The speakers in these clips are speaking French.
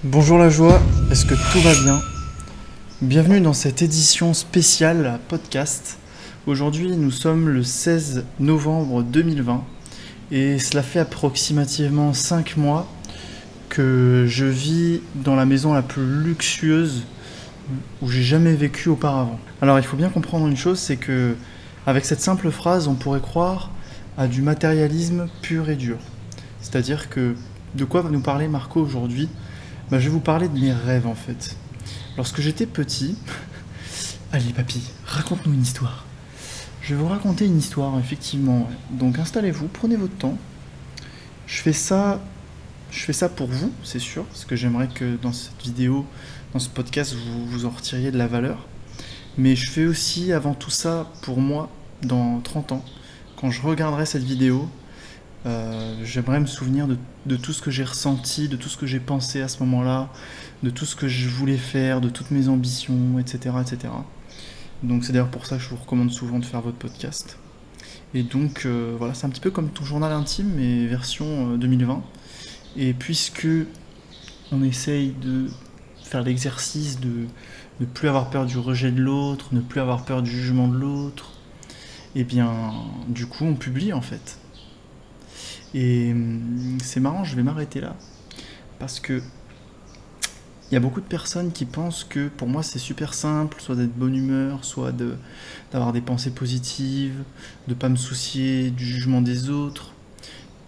Bonjour la joie, est-ce que tout va bien? Bienvenue dans cette édition spéciale podcast. Aujourd'hui nous sommes le 16 novembre 2020 et cela fait approximativement 5 mois que je vis dans la maison la plus luxueuse où j'ai jamais vécu auparavant. Alors il faut bien comprendre une chose, c'est que avec cette simple phrase on pourrait croire à du matérialisme pur et dur. C'est-à-dire que de quoi va nous parler Marco aujourd'hui? Je vais vous parler de mes rêves en fait. Lorsque j'étais petit... Allez papy, raconte-nous une histoire. Je vais vous raconter une histoire, effectivement. Ouais. Donc installez-vous, prenez votre temps. Je fais ça pour vous, c'est sûr, parce que j'aimerais que dans cette vidéo, dans ce podcast, vous en retiriez de la valeur. Mais je fais aussi avant tout ça pour moi, dans 30 ans. Quand je regarderai cette vidéo, j'aimerais me souvenir de tout ce que j'ai ressenti, de tout ce que j'ai pensé à ce moment-là, de tout ce que je voulais faire, de toutes mes ambitions, etc. etc. Donc c'est d'ailleurs pour ça que je vous recommande souvent de faire votre podcast. Et donc voilà, c'est un petit peu comme ton journal intime, mais version 2020. Et puisque on essaye de faire l'exercice de ne plus avoir peur du rejet de l'autre, ne plus avoir peur du jugement de l'autre, et bien du coup on publie en fait. Et c'est marrant, je vais m'arrêter là, parce que il y a beaucoup de personnes qui pensent que pour moi c'est super simple, soit d'être de bonne humeur, soit d'avoir des pensées positives, de pas me soucier du jugement des autres.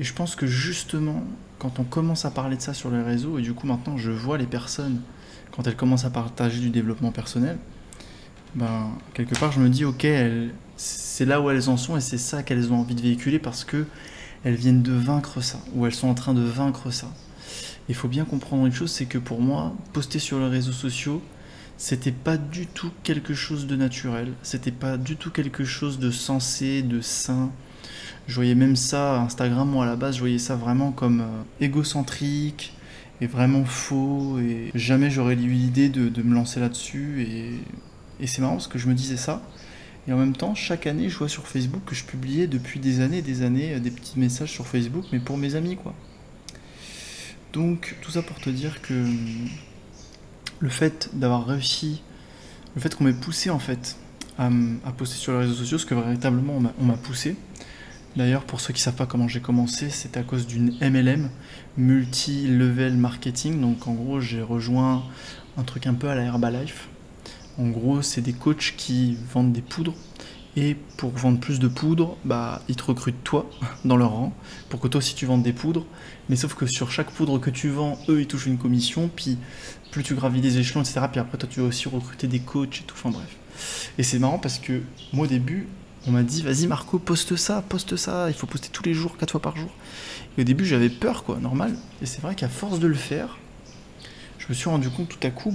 Et je pense que justement, quand on commence à parler de ça sur les réseaux, et du coup maintenant je vois les personnes, quand elles commencent à partager du développement personnel, quelque part je me dis ok, c'est là où elles en sont et c'est ça qu'elles ont envie de véhiculer parce que elles viennent de vaincre ça, ou elles sont en train de vaincre ça. Il faut bien comprendre une chose, c'est que pour moi, poster sur les réseaux sociaux, c'était pas du tout quelque chose de naturel, c'était pas du tout quelque chose de sensé, de sain. Je voyais même ça, Instagram, moi à la base, je voyais ça vraiment comme égocentrique et vraiment faux, et jamais j'aurais eu l'idée de me lancer là-dessus, et c'est marrant parce que je me disais ça. Et en même temps, chaque année, je vois sur Facebook que je publiais depuis des années des petits messages sur Facebook, mais pour mes amis, quoi. Donc, tout ça pour te dire que le fait d'avoir réussi, le fait qu'on m'ait poussé, en fait, à poster sur les réseaux sociaux, ce que véritablement on m'a poussé. D'ailleurs, pour ceux qui ne savent pas comment j'ai commencé, c'est à cause d'une MLM, Multi-Level Marketing. Donc, en gros, j'ai rejoint un truc un peu à la Herbalife. En gros, c'est des coachs qui vendent des poudres et pour vendre plus de poudre, ils te recrutent toi dans leur rang pour que toi aussi tu vendes des poudres. Mais sauf que sur chaque poudre que tu vends, eux ils touchent une commission, puis plus tu gravis les échelons, etc. Puis après toi tu vas aussi recruter des coachs et tout, enfin bref. Et c'est marrant parce que moi au début, on m'a dit vas-y Marco, poste ça, il faut poster tous les jours, 4 fois par jour. Et au début j'avais peur quoi, normal. Et c'est vrai qu'à force de le faire, je me suis rendu compte tout à coup,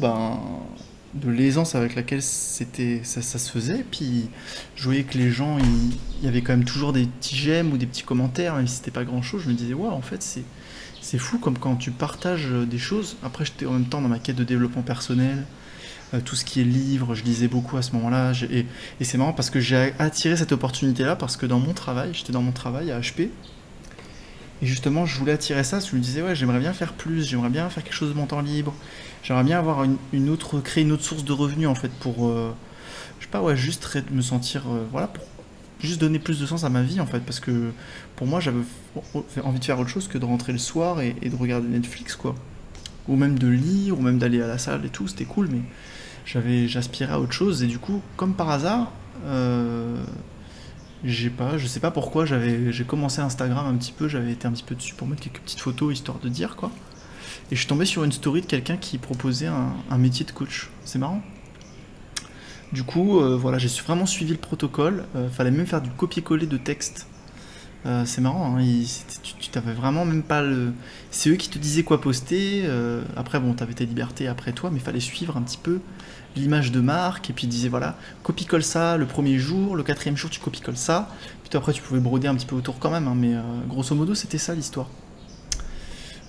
de l'aisance avec laquelle ça se faisait, et puis je voyais que les gens, il y avait quand même toujours des petits j'aime ou des petits commentaires, même si c'était pas grand chose. Je me disais, ouais, en fait, c'est fou comme quand tu partages des choses. Après, j'étais en même temps dans ma quête de développement personnel, tout ce qui est livre, je lisais beaucoup à ce moment-là, et c'est marrant parce que j'ai attiré cette opportunité-là, parce que j'étais dans mon travail à HP, et justement, je voulais attirer ça, je me disais, ouais, j'aimerais bien faire plus, j'aimerais bien faire quelque chose de mon temps libre, j'aimerais bien avoir créer une autre source de revenus en fait pour, je sais pas, ouais, juste me sentir, voilà, pour juste donner plus de sens à ma vie en fait, parce que pour moi, j'avais envie de faire autre chose que de rentrer le soir et de regarder Netflix, quoi. Ou même de lire, ou même d'aller à la salle et tout, c'était cool, mais j'aspirais à autre chose, et du coup, comme par hasard, je sais pas pourquoi, j'ai commencé Instagram un petit peu, j'avais été un petit peu dessus pour mettre quelques petites photos histoire de dire quoi. Et je suis tombé sur une story de quelqu'un qui proposait un métier de coach. C'est marrant. Du coup, voilà, j'ai vraiment suivi le protocole. Fallait même faire du copier-coller de texte. C'est marrant, hein, tu t'avais vraiment même pas le... C'est eux qui te disaient quoi poster. Après, bon, t'avais tes libertés après toi, mais fallait suivre un petit peu l'image de marque. Et puis ils disaient, voilà, copie-colle ça le premier jour, le 4e jour, tu copie-colles ça. Puis toi, après, tu pouvais broder un petit peu autour quand même, hein, mais grosso modo, c'était ça l'histoire.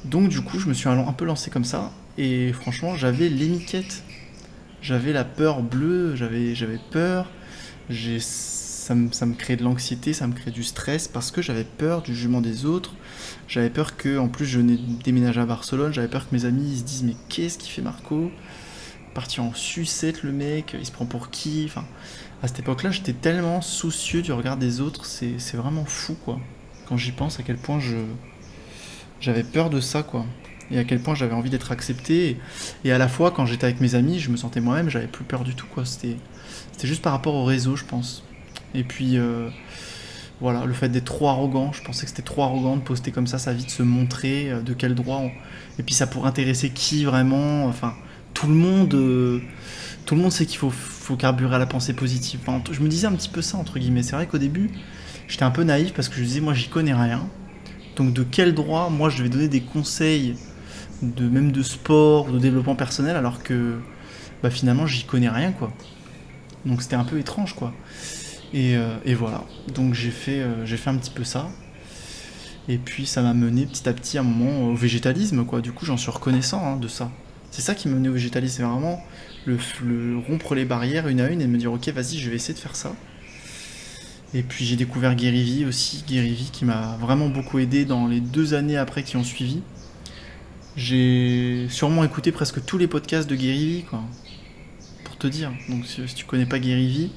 Donc du coup, je me suis un peu lancé comme ça. Et franchement, j'avais l'émiquette. J'avais la peur bleue, j'avais peur. ça me crée de l'anxiété, ça me crée du stress parce que j'avais peur du jugement des autres. J'avais peur que, en plus, je venais de déménager à Barcelone. J'avais peur que mes amis ils se disent mais qu'est-ce qu'il fait Marco? Parti en sucette le mec, il se prend pour qui? Enfin, à cette époque-là, j'étais tellement soucieux du regard des autres, c'est vraiment fou quoi. Quand j'y pense, à quel point j'avais peur de ça quoi. Et à quel point j'avais envie d'être accepté. Et à la fois, quand j'étais avec mes amis, je me sentais moi-même, j'avais plus peur du tout quoi. C'était juste par rapport au réseau, je pense. Et puis, voilà, le fait d'être trop arrogant, je pensais que c'était trop arrogant de poster comme ça sa vie, de se montrer, de quel droit. Et puis ça pourrait intéresser qui vraiment? Enfin, tout le monde, tout le monde sait qu'il faut carburer à la pensée positive. Enfin, je me disais un petit peu ça, entre guillemets. C'est vrai qu'au début, j'étais un peu naïf parce que je disais, moi, j'y connais rien. Donc, de quel droit, moi, je vais donner des conseils, même de sport, de développement personnel, alors que, bah, finalement, j'y connais rien, quoi. Donc, c'était un peu étrange, quoi. Et voilà. Donc, j'ai fait un petit peu ça. Et puis, ça m'a mené petit à petit, à un moment, au végétalisme, quoi. Du coup, j'en suis reconnaissant hein, de ça. C'est ça qui m'a mené au végétalisme, c'est vraiment le rompre les barrières une à une et me dire ok vas-y je vais essayer de faire ça. Et puis j'ai découvert Guérivi aussi, Guérivi qui m'a vraiment beaucoup aidé dans les 2 années après qui ont suivi. J'ai sûrement écouté presque tous les podcasts de Guérivi quoi, pour te dire. Donc si tu connais pas Guérivi,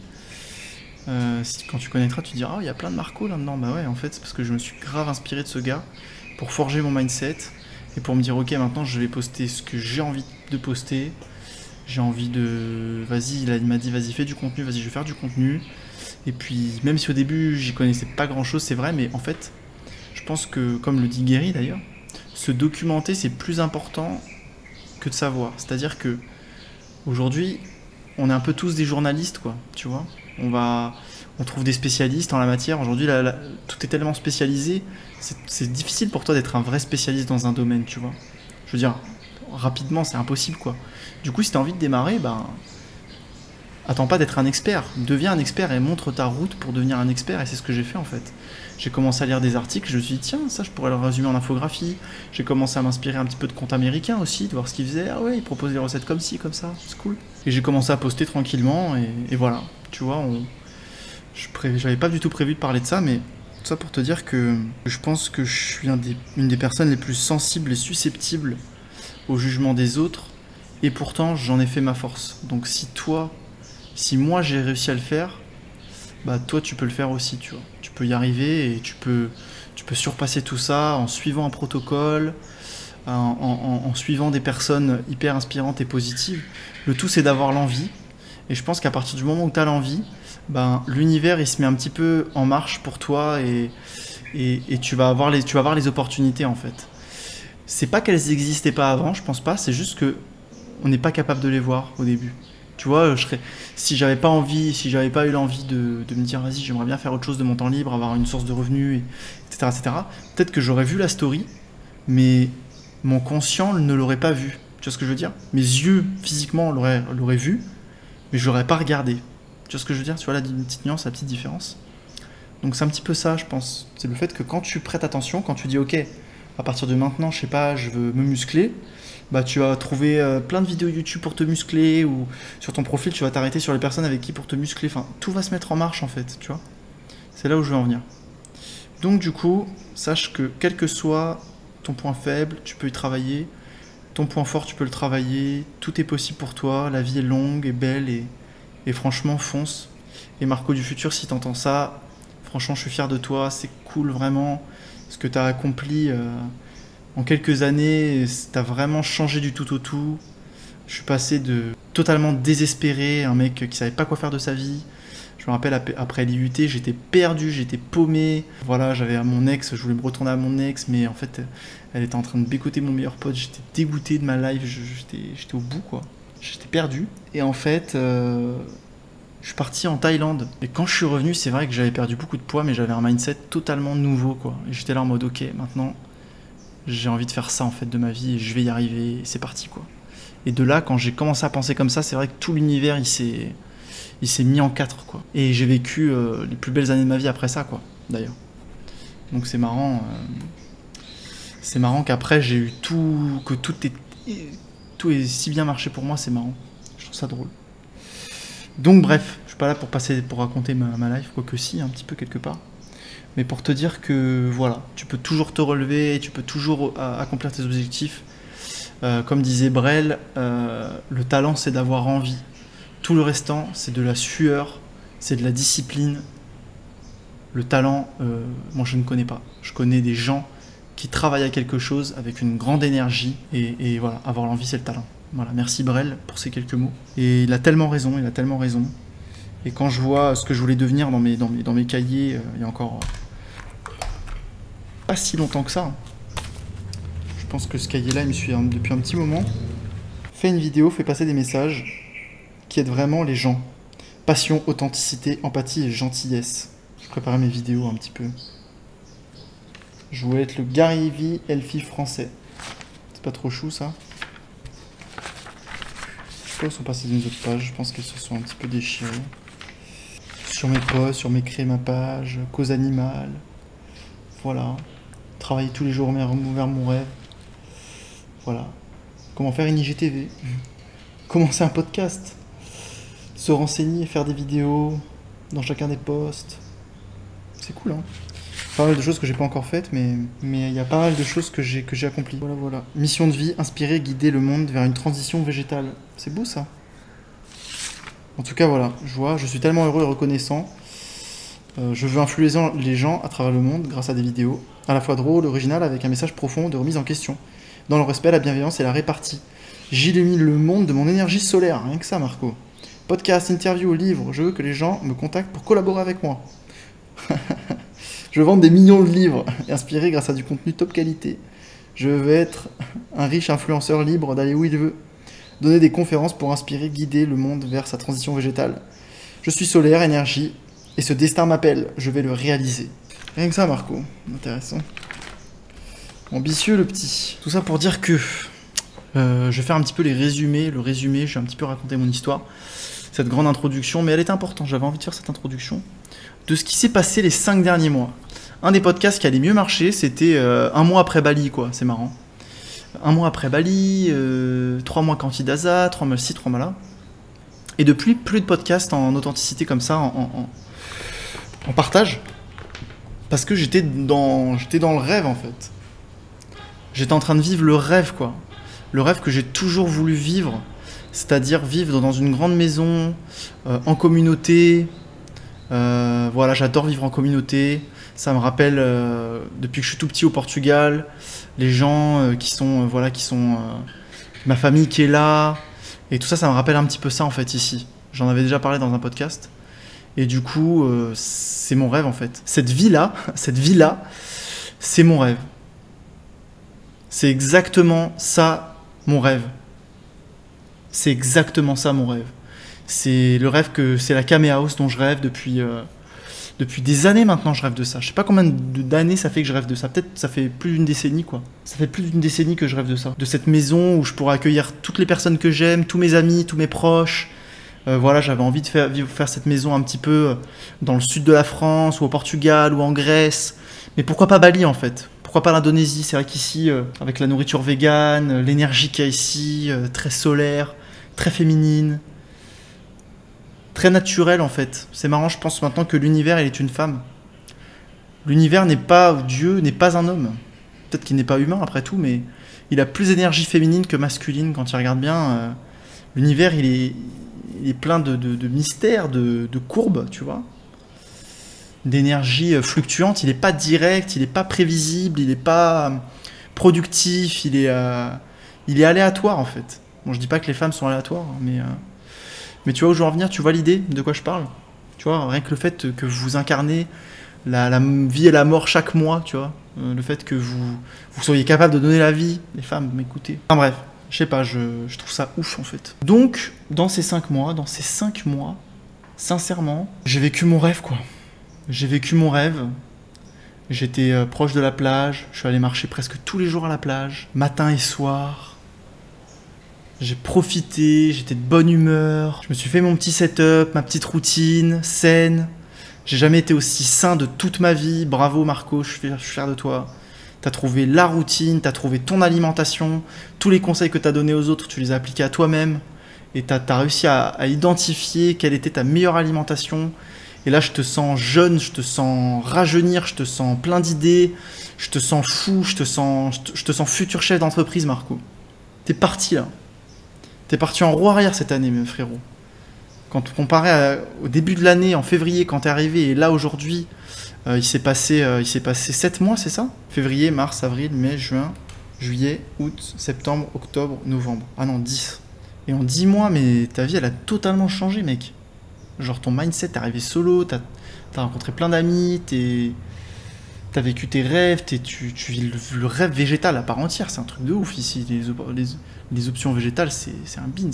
quand tu connaîtras tu te diras oh il y a plein de Marco là-dedans. Bah ouais en fait c'est parce que je me suis grave inspiré de ce gars pour forger mon mindset. Et pour me dire ok maintenant je vais poster ce que j'ai envie de poster. J'ai envie de... Vas-y, il m'a dit vas-y fais du contenu, vas-y je vais faire du contenu. Et puis même si au début j'y connaissais pas grand chose, c'est vrai, mais en fait je pense que, comme le dit Guéry d'ailleurs, se documenter c'est plus important que de savoir. C'est-à-dire que aujourd'hui on est un peu tous des journalistes quoi, tu vois. On trouve des spécialistes en la matière. Aujourd'hui, tout est tellement spécialisé. C'est difficile pour toi d'être un vrai spécialiste dans un domaine, tu vois. Je veux dire, rapidement, c'est impossible, quoi. Du coup, si tu as envie de démarrer, ben, attends pas d'être un expert. Deviens un expert et montre ta route pour devenir un expert. Et c'est ce que j'ai fait, en fait. J'ai commencé à lire des articles. Je me suis dit, tiens, ça, je pourrais le résumer en infographie. J'ai commencé à m'inspirer un petit peu de comptes américains aussi, de voir ce qu'ils faisaient. Ah ouais, ils proposaient des recettes comme ci, comme ça. C'est cool. Et j'ai commencé à poster tranquillement. Et voilà, tu vois, j'avais pas du tout prévu de parler de ça, mais tout ça pour te dire que je pense que je suis une des personnes les plus sensibles et susceptibles au jugement des autres, et pourtant j'en ai fait ma force. Donc si moi j'ai réussi à le faire, bah toi tu peux le faire aussi, tu vois. Tu peux y arriver et tu peux surpasser tout ça en suivant un protocole, en suivant des personnes hyper inspirantes et positives. Le tout c'est d'avoir l'envie, et je pense qu'à partir du moment où tu as l'envie, ben, l'univers il se met un petit peu en marche pour toi et tu vas avoir les opportunités en fait. C'est pas qu'elles n'existaient pas avant, je pense pas, c'est juste que on n'est pas capable de les voir au début. Tu vois, si j'avais pas eu l'envie de me dire vas-y j'aimerais bien faire autre chose de mon temps libre, avoir une source de revenus, etc. Peut-être que j'aurais vu la story, mais mon conscient ne l'aurait pas vu. Tu vois ce que je veux dire? Mes yeux physiquement l'auraient vu, mais je l'aurais pas regardé. Tu vois ce que je veux dire? Tu vois la petite nuance, la petite différence. Donc c'est un petit peu ça, je pense. C'est le fait que quand tu prêtes attention, quand tu dis ok, à partir de maintenant, je sais pas, je veux me muscler, bah tu vas trouver plein de vidéos YouTube pour te muscler, ou sur ton profil, tu vas t'arrêter sur les personnes avec qui pour te muscler. Enfin, tout va se mettre en marche en fait, tu vois. C'est là où je veux en venir. Donc du coup, sache que quel que soit ton point faible, tu peux y travailler. Ton point fort, tu peux le travailler. Tout est possible pour toi. La vie est longue et belle et franchement, fonce. Et Marco du futur, si t'entends ça, franchement, je suis fier de toi. C'est cool, vraiment. Ce que t'as accompli en quelques années, t'as vraiment changé du tout au tout. Je suis passé de totalement désespéré, un mec qui savait pas quoi faire de sa vie. Je me rappelle, après l'IUT, j'étais perdu, j'étais paumé. Voilà, j'avais mon ex, je voulais me retourner à mon ex, mais en fait, elle était en train de bécoter mon meilleur pote. J'étais dégoûté de ma life, j'étais au bout, quoi. J'étais perdu. Et en fait, je suis parti en Thaïlande. Et quand je suis revenu, c'est vrai que j'avais perdu beaucoup de poids, mais j'avais un mindset totalement nouveau, quoi. Et j'étais là en mode, ok, maintenant, j'ai envie de faire ça, en fait, de ma vie, et je vais y arriver, et c'est parti, quoi. Et de là, quand j'ai commencé à penser comme ça, c'est vrai que tout l'univers, il s'est mis en 4, quoi. Et j'ai vécu les plus belles années de ma vie après ça, quoi, d'ailleurs. Donc c'est marrant. C'est marrant qu'après, j'ai eu que tout ait si bien marché pour moi, c'est marrant. Je trouve ça drôle. Donc bref, je suis pas là pour raconter ma life, quoique si, un petit peu quelque part. Mais pour te dire que voilà, tu peux toujours te relever, tu peux toujours accomplir tes objectifs. Comme disait Brel, le talent c'est d'avoir envie. Tout le restant c'est de la sueur, c'est de la discipline. Le talent, moi je ne connais pas. Je connais des gens qui travaillent à quelque chose avec une grande énergie et voilà, avoir l'envie c'est le talent. Voilà, merci Brel pour ces quelques mots. Et il a tellement raison, il a tellement raison. Et quand je vois ce que je voulais devenir dans mes cahiers, il y a encore pas si longtemps que ça. Je pense que ce cahier-là, il me suit depuis un petit moment. Fais une vidéo, fais passer des messages qui aident vraiment les gens. Passion, authenticité, empathie et gentillesse. Je préparais mes vidéos un petit peu. Je voulais être le Gary V Elfie français. C'est pas trop chou ça? Je sais pas où sont passées les autres pages, je pense qu'elles se sont un petit peu déchirées. Sur mes posts, sur mes créer ma page, cause animale. Voilà. Travailler tous les jours vers mon rêve. Voilà. Comment faire une IGTV. Commencer un podcast. Se renseigner, faire des vidéos dans chacun des posts. C'est cool, hein. Pas mal de choses que j'ai pas encore faites, mais il y a pas mal de choses que j'ai accomplies. Voilà. Mission de vie, inspirer, guider le monde vers une transition végétale. C'est beau ça. En tout cas, voilà, je suis tellement heureux et reconnaissant. Je veux influencer les gens à travers le monde grâce à des vidéos, à la fois drôles, originales, avec un message profond de remise en question, dans le respect, la bienveillance et la répartie. J'illumine le monde de mon énergie solaire, rien que ça, Marco. Podcast, interview, livre, je veux que les gens me contactent pour collaborer avec moi. Je vends des millions de livres, inspirés grâce à du contenu top qualité. Je veux être un riche influenceur libre d'aller où il veut. Donner des conférences pour inspirer, guider le monde vers sa transition végétale. Je suis solaire, énergie, et ce destin m'appelle, je vais le réaliser. Rien que ça, Marco. Intéressant. Ambitieux, le petit. Tout ça pour dire que je vais faire un petit peu le résumé, je vais un petit peu raconter mon histoire. Cette grande introduction, mais elle est importante, j'avais envie de faire cette introduction, de ce qui s'est passé les 5 derniers mois. Un des podcasts qui allait mieux marcher, c'était un mois après Bali, quoi, c'est marrant. Un mois après Bali, 3 mois Canti Daza, 3 mois ci, 3 mois là. Et depuis, plus de podcasts en authenticité comme ça, en partage. Parce que j'étais dans le rêve, en fait. J'étais en train de vivre le rêve, quoi. Le rêve que j'ai toujours voulu vivre. C'est-à-dire vivre dans une grande maison, en communauté. Voilà, j'adore vivre en communauté. Ça me rappelle, depuis que je suis tout petit au Portugal, les gens qui sont ma famille qui est là. Et tout ça, ça me rappelle un petit peu ça, en fait, ici. J'en avais déjà parlé dans un podcast. Et du coup, c'est mon rêve, en fait. Cette vie-là, c'est mon rêve. C'est exactement ça, mon rêve. C'est exactement ça, mon rêve. C'est le rêve c'est la Kame House dont je rêve depuis des années maintenant, je rêve de ça. Je sais pas combien d'années ça fait que je rêve de ça. Peut-être ça fait plus d'une décennie, quoi. Ça fait plus d'une décennie que je rêve de ça. De cette maison où je pourrais accueillir toutes les personnes que j'aime, tous mes amis, tous mes proches. Voilà, j'avais envie de faire cette maison un petit peu dans le sud de la France, ou au Portugal, ou en Grèce. Mais pourquoi pas Bali, en fait? Pourquoi pas l'Indonésie? C'est vrai qu'ici, avec la nourriture végane, l'énergie qu'il y a ici, très solaire, très féminine, très naturelle, en fait. C'est marrant, je pense maintenant que l'univers, il est une femme. L'univers n'est pas, Dieu n'est pas un homme. Peut-être qu'il n'est pas humain, après tout, mais il a plus d'énergie féminine que masculine, quand il regarde bien. L'univers, il est plein de mystères, de courbes, tu vois. D'énergie fluctuante, il n'est pas direct, il n'est pas prévisible, il n'est pas productif, il est aléatoire, en fait. Bon, je dis pas que les femmes sont aléatoires, mais tu vois où je veux en venir, tu vois l'idée de quoi je parle? Tu vois, rien que le fait que vous incarnez la vie et la mort chaque mois, tu vois, le fait que vous soyez capable de donner la vie, les femmes, m'écoutez. Enfin bref, je sais pas, je trouve ça ouf, en fait. Donc, dans ces 5 mois, sincèrement, j'ai vécu mon rêve, quoi. J'ai vécu mon rêve. J'étais proche de la plage, je suis allé marcher presque tous les jours à la plage, matin et soir. J'ai profité, j'étais de bonne humeur, je me suis fait mon petit setup, ma petite routine, saine. J'ai jamais été aussi sain de toute ma vie. Bravo Marco, je suis fier de toi. T'as trouvé la routine, t'as trouvé ton alimentation, tous les conseils que t'as donnés aux autres, tu les as appliqués à toi-même. et t'as réussi à identifier quelle était ta meilleure alimentation. Et là, je te sens jeune, je te sens rajeunir, je te sens plein d'idées, je te sens fou, je te sens futur chef d'entreprise, Marco. T'es parti là. T'es parti en roue arrière cette année, même frérot. Quand tu comparais au début de l'année, en février, quand t'es arrivé, et là aujourd'hui, il s'est passé 7 mois, c'est ça? Février, mars, avril, mai, juin, juillet, août, septembre, octobre, novembre. Ah non, 10. Et en 10 mois, mais ta vie, elle a totalement changé, mec. Genre ton mindset, t'es arrivé solo, t'as rencontré plein d'amis, t'as vécu tes rêves, tu vis le rêve végétal à part entière. C'est un truc de ouf ici. Les options végétales, c'est un beans.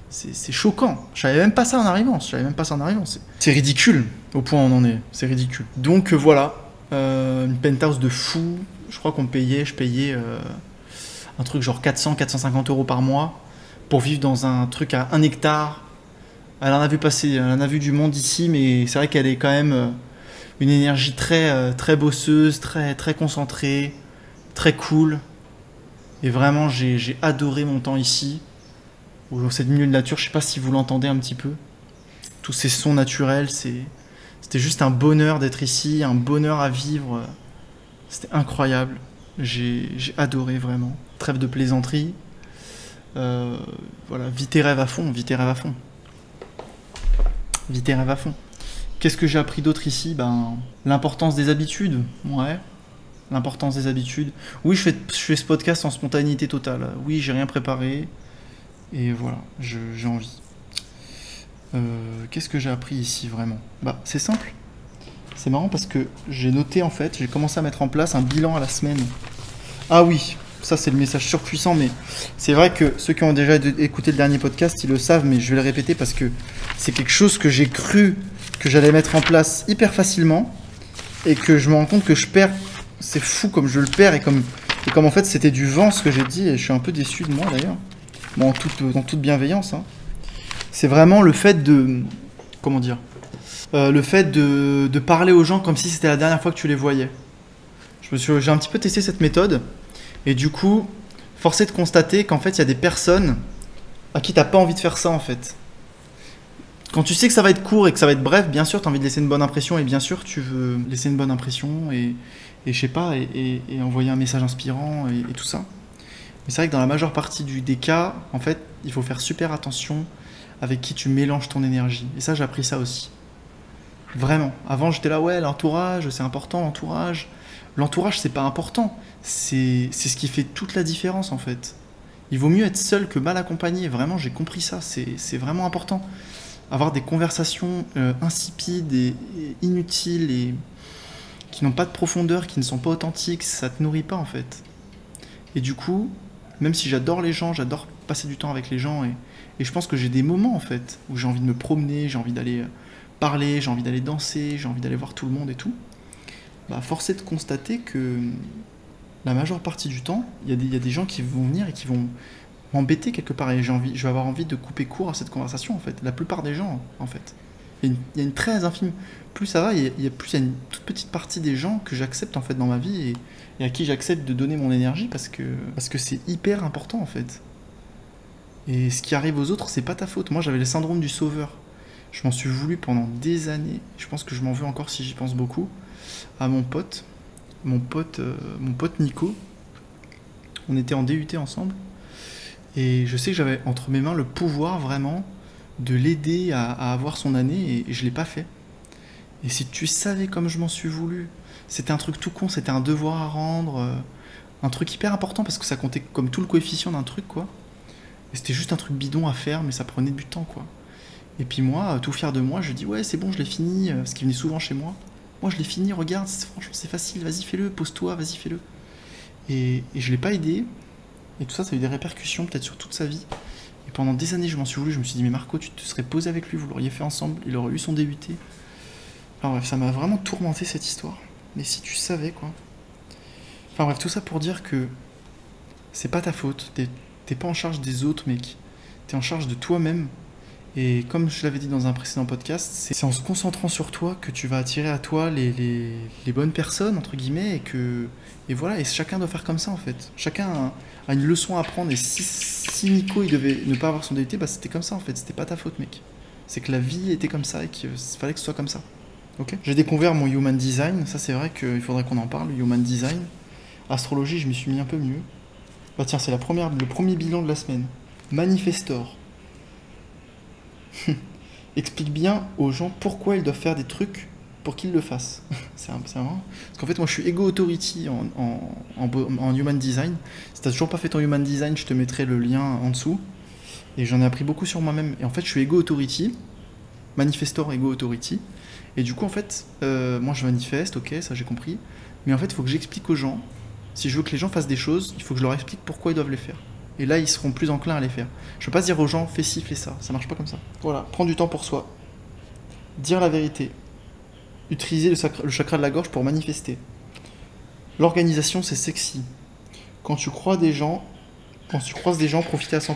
C'est choquant. Je savais même pas ça en arrivant. C'est ridicule au point où on en est. C'est ridicule. Donc voilà, une penthouse de fou. Je crois je payais un truc genre 400-450 euros par mois pour vivre dans un truc à 1 hectare. Elle en a vu passer, elle en a vu du monde ici, mais c'est vrai qu'elle est quand même une énergie très bosseuse, très concentrée, très cool. Et vraiment, j'ai adoré mon temps ici. Dans cette milieu de nature, je sais pas si vous l'entendez un petit peu. Tous ces sons naturels, c'était juste un bonheur d'être ici, un bonheur à vivre. C'était incroyable. J'ai adoré vraiment. Trêve de plaisanterie. Voilà, vis tes rêves à fond, vis tes rêves à fond. Vis tes rêves à fond. Qu'est-ce que j'ai appris d'autre ici? L'importance des habitudes. Ouais. L'importance des habitudes. Oui, je fais ce podcast en spontanéité totale. Oui, j'ai rien préparé. Et voilà, j'ai envie. Qu'est-ce que j'ai appris ici vraiment? C'est simple. C'est marrant parce que j'ai noté en fait, j'ai commencé à mettre en place un bilan à la semaine. Ah oui, ça c'est le message surpuissant, mais c'est vrai que ceux qui ont déjà écouté le dernier podcast, ils le savent, mais je vais le répéter parce que c'est quelque chose que j'ai cru que j'allais mettre en place hyper facilement et que je me rends compte que je perds. C'est fou comme je le perds et comme en fait c'était du vent ce que j'ai dit et je suis un peu déçu de moi d'ailleurs. Bon, en toute bienveillance. Hein. C'est vraiment le fait de... Comment dire le fait de parler aux gens comme si c'était la dernière fois que tu les voyais. J'ai un petit peu testé cette méthode et du coup, forcé de constater qu'en fait, il y a des personnes à qui t'as pas envie de faire ça en fait. Quand tu sais que ça va être court et que ça va être bref, bien sûr, tu as envie de laisser une bonne impression et bien sûr, tu veux laisser une bonne impression et je sais pas, et envoyer un message inspirant et tout ça. Mais c'est vrai que dans la majeure partie des cas, en fait, il faut faire super attention avec qui tu mélanges ton énergie. Et ça, j'ai appris ça aussi. Vraiment. Avant, j'étais là, ouais, l'entourage, c'est important, l'entourage. L'entourage, c'est pas important. C'est ce qui fait toute la différence, en fait. Il vaut mieux être seul que mal accompagné. Vraiment, j'ai compris ça. C'est vraiment important. Avoir des conversations insipides et inutiles et qui n'ont pas de profondeur, qui ne sont pas authentiques, ça te nourrit pas, en fait. Et du coup, même si j'adore les gens, j'adore passer du temps avec les gens, et je pense que j'ai des moments, en fait, où j'ai envie de me promener, j'ai envie d'aller parler, j'ai envie d'aller danser, j'ai envie d'aller voir tout le monde et tout, force est de constater que la majeure partie du temps, il y a des gens qui vont venir et qui vont m'embêter quelque part, et je vais avoir envie de couper court à cette conversation, en fait. La plupart des gens, en fait. Il y a une très infime... Plus ça va, il y a une toute petite partie des gens que j'accepte, en fait, dans ma vie, et à qui j'accepte de donner mon énergie, parce que c'est hyper important, en fait. Et ce qui arrive aux autres, c'est pas ta faute. Moi, j'avais le syndrome du sauveur. Je m'en suis voulu pendant des années. Je pense que je m'en veux encore si j'y pense beaucoup. À mon pote Nico. On était en DUT ensemble. Et je sais que j'avais entre mes mains le pouvoir vraiment de l'aider à avoir son année et je l'ai pas fait. Et si tu savais comme je m'en suis voulu, c'était un truc tout con, c'était un devoir à rendre, un truc hyper important parce que ça comptait comme tout le coefficient d'un truc, quoi. Et c'était juste un truc bidon à faire, mais ça prenait du temps, quoi. Et puis moi, tout fier de moi, je dis ouais, c'est bon, je l'ai fini, parce qu'il venait souvent chez moi. Moi, je l'ai fini, regarde, franchement, c'est facile, vas-y, fais-le, pose-toi, vas-y, fais-le. Et je l'ai pas aidé, et tout ça, ça a eu des répercussions peut-être sur toute sa vie. Et pendant des années, je m'en suis voulu, je me suis dit, mais Marco, tu te serais posé avec lui, vous l'auriez fait ensemble, il aurait eu son DUT. Alors bref, ça m'a vraiment tourmenté cette histoire. Mais si tu savais, quoi. Enfin bref, tout ça pour dire que c'est pas ta faute, t'es pas en charge des autres, mec. T'es en charge de toi-même. Et comme je l'avais dit dans un précédent podcast, c'est en se concentrant sur toi que tu vas attirer à toi les bonnes personnes, entre guillemets, et voilà, et chacun doit faire comme ça en fait. Chacun a une leçon à apprendre, et si Nico il devait ne pas avoir son DUT, bah c'était comme ça en fait, c'était pas ta faute mec. C'est que la vie était comme ça et qu'il fallait que ce soit comme ça. Ok. J'ai découvert mon Human Design, ça c'est vrai qu'il faudrait qu'on en parle, le Human Design. Astrologie, je m'y suis mis un peu mieux. Bah tiens, c'est le premier bilan de la semaine. Manifestor. Explique bien aux gens pourquoi ils doivent faire des trucs pour qu'ils le fassent. C'est vrai. Parce qu'en fait, moi, je suis Ego Authority en Human Design. Si t'as toujours pas fait ton Human Design, je te mettrai le lien en dessous. Et j'en ai appris beaucoup sur moi-même. Et en fait, je suis Ego Authority, Manifestor Ego Authority. Et du coup, en fait, moi, je manifeste, ok, ça j'ai compris. Mais en fait, il faut que j'explique aux gens. Si je veux que les gens fassent des choses, il faut que je leur explique pourquoi ils doivent les faire. Et là, ils seront plus enclins à les faire. Je ne peux pas dire aux gens, fais ci, fais ça. Ça marche pas comme ça. Voilà, prends du temps pour soi. Dire la vérité. Utiliser le chakra de la gorge pour manifester. L'organisation, c'est sexy. Quand tu croises des gens, profiter à 100%.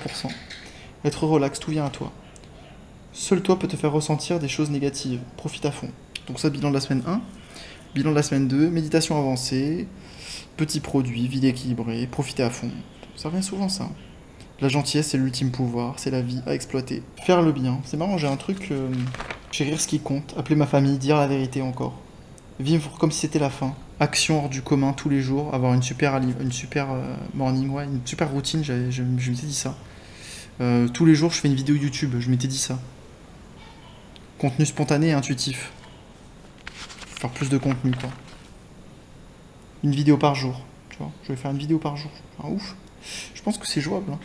Être relax, tout vient à toi. Seul toi peut te faire ressentir des choses négatives. Profite à fond. Donc ça, bilan de la semaine 1. Bilan de la semaine 2. Méditation avancée. Petits produits, vie équilibrée. Profiter à fond. Ça revient souvent ça. La gentillesse, c'est l'ultime pouvoir, c'est la vie à exploiter. Faire le bien. C'est marrant, j'ai un truc, chérir ce qui compte, appeler ma famille, dire la vérité encore. Vivre comme si c'était la fin. Action hors du commun tous les jours, avoir une super morning, ouais, une super routine, je m'étais dit ça. Tous les jours, je fais une vidéo YouTube, je m'étais dit ça. Contenu spontané et intuitif. Faire plus de contenu, quoi. Une vidéo par jour, tu vois. Je vais faire une vidéo par jour. Enfin, ouf. Je pense que c'est jouable. Hein.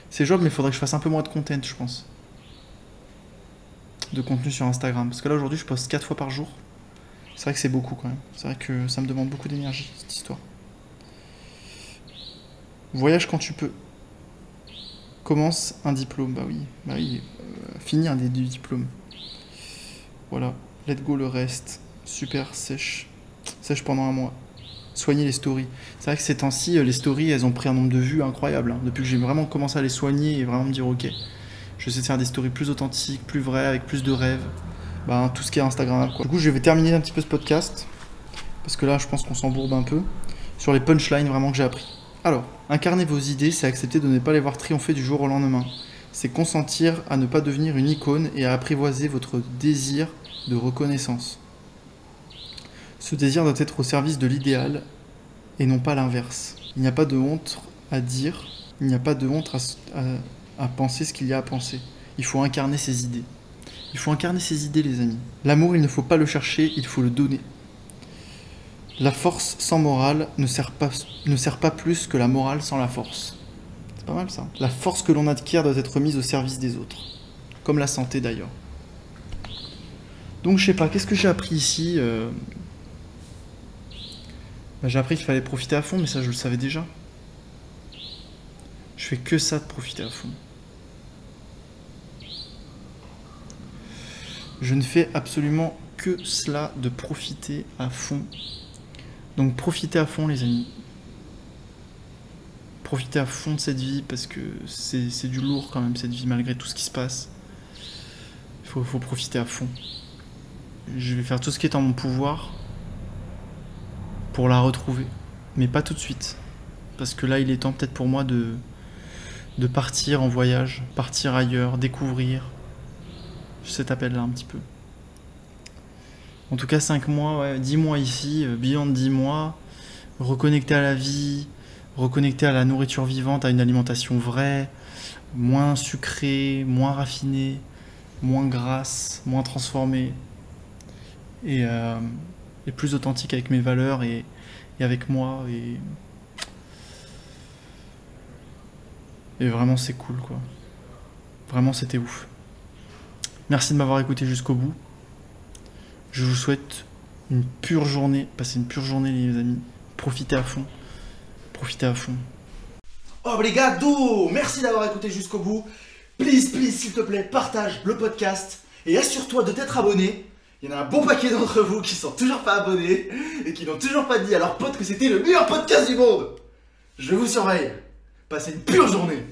C'est jouable, mais il faudrait que je fasse un peu moins de content, je pense. De contenu sur Instagram. Parce que là, aujourd'hui, je poste 4 fois par jour. C'est vrai que c'est beaucoup, quand même. C'est vrai que ça me demande beaucoup d'énergie, cette histoire. Voyage quand tu peux. Commence un diplôme. Bah oui. Finis un des 2 diplômes. Voilà. Let go le reste. Super, sèche. Sèche pendant un mois. Soigner les stories. C'est vrai que ces temps-ci, les stories, elles ont pris un nombre de vues incroyable. Hein. Depuis que j'ai vraiment commencé à les soigner et vraiment me dire, ok, je vais essayer de faire des stories plus authentiques, plus vraies, avec plus de rêves. Ben, tout ce qui est Instagram, quoi. Du coup, je vais terminer un petit peu ce podcast. Parce que là, je pense qu'on s'embourbe un peu. Sur les punchlines vraiment que j'ai appris. Alors, incarner vos idées, c'est accepter de ne pas les voir triompher du jour au lendemain. C'est consentir à ne pas devenir une icône et à apprivoiser votre désir de reconnaissance. Ce désir doit être au service de l'idéal et non pas l'inverse. Il n'y a pas de honte à dire, il n'y a pas de honte à penser ce qu'il y a à penser. Il faut incarner ses idées. Il faut incarner ses idées, les amis. L'amour, il ne faut pas le chercher, il faut le donner. La force sans morale ne sert pas plus que la morale sans la force. C'est pas mal ça. La force que l'on acquiert doit être mise au service des autres. Comme la santé d'ailleurs. Donc je sais pas, qu'est-ce que j'ai appris ici j'ai appris qu'il fallait profiter à fond, mais ça je le savais déjà. Je fais que ça de profiter à fond. Je ne fais absolument que cela de profiter à fond. Donc profitez à fond les amis. Profitez à fond de cette vie parce que c'est du lourd quand même cette vie malgré tout ce qui se passe. Il faut profiter à fond. Je vais faire tout ce qui est en mon pouvoir pour la retrouver. Mais pas tout de suite. Parce que là, il est temps peut-être pour moi de partir en voyage, partir ailleurs, découvrir cet appel-là un petit peu. En tout cas, 5 mois, ouais, 10 mois ici, bilan de 10 mois, reconnecter à la vie, reconnecter à la nourriture vivante, à une alimentation vraie, moins sucrée, moins raffinée, moins grasse, moins transformée. Et plus authentique avec mes valeurs et avec moi et vraiment c'est cool quoi. Vraiment c'était ouf. Merci de m'avoir écouté jusqu'au bout. Je vous souhaite une pure journée. Passez une pure journée les amis. Profitez à fond. Profitez à fond. Obrigado! Merci d'avoir écouté jusqu'au bout. Please, s'il te plaît, partage le podcast et assure-toi de t'être abonné. Il y en a un bon paquet d'entre vous qui sont toujours pas abonnés et qui n'ont toujours pas dit à leurs potes que c'était le meilleur podcast du monde. Je vous surveille. Passez une pure journée.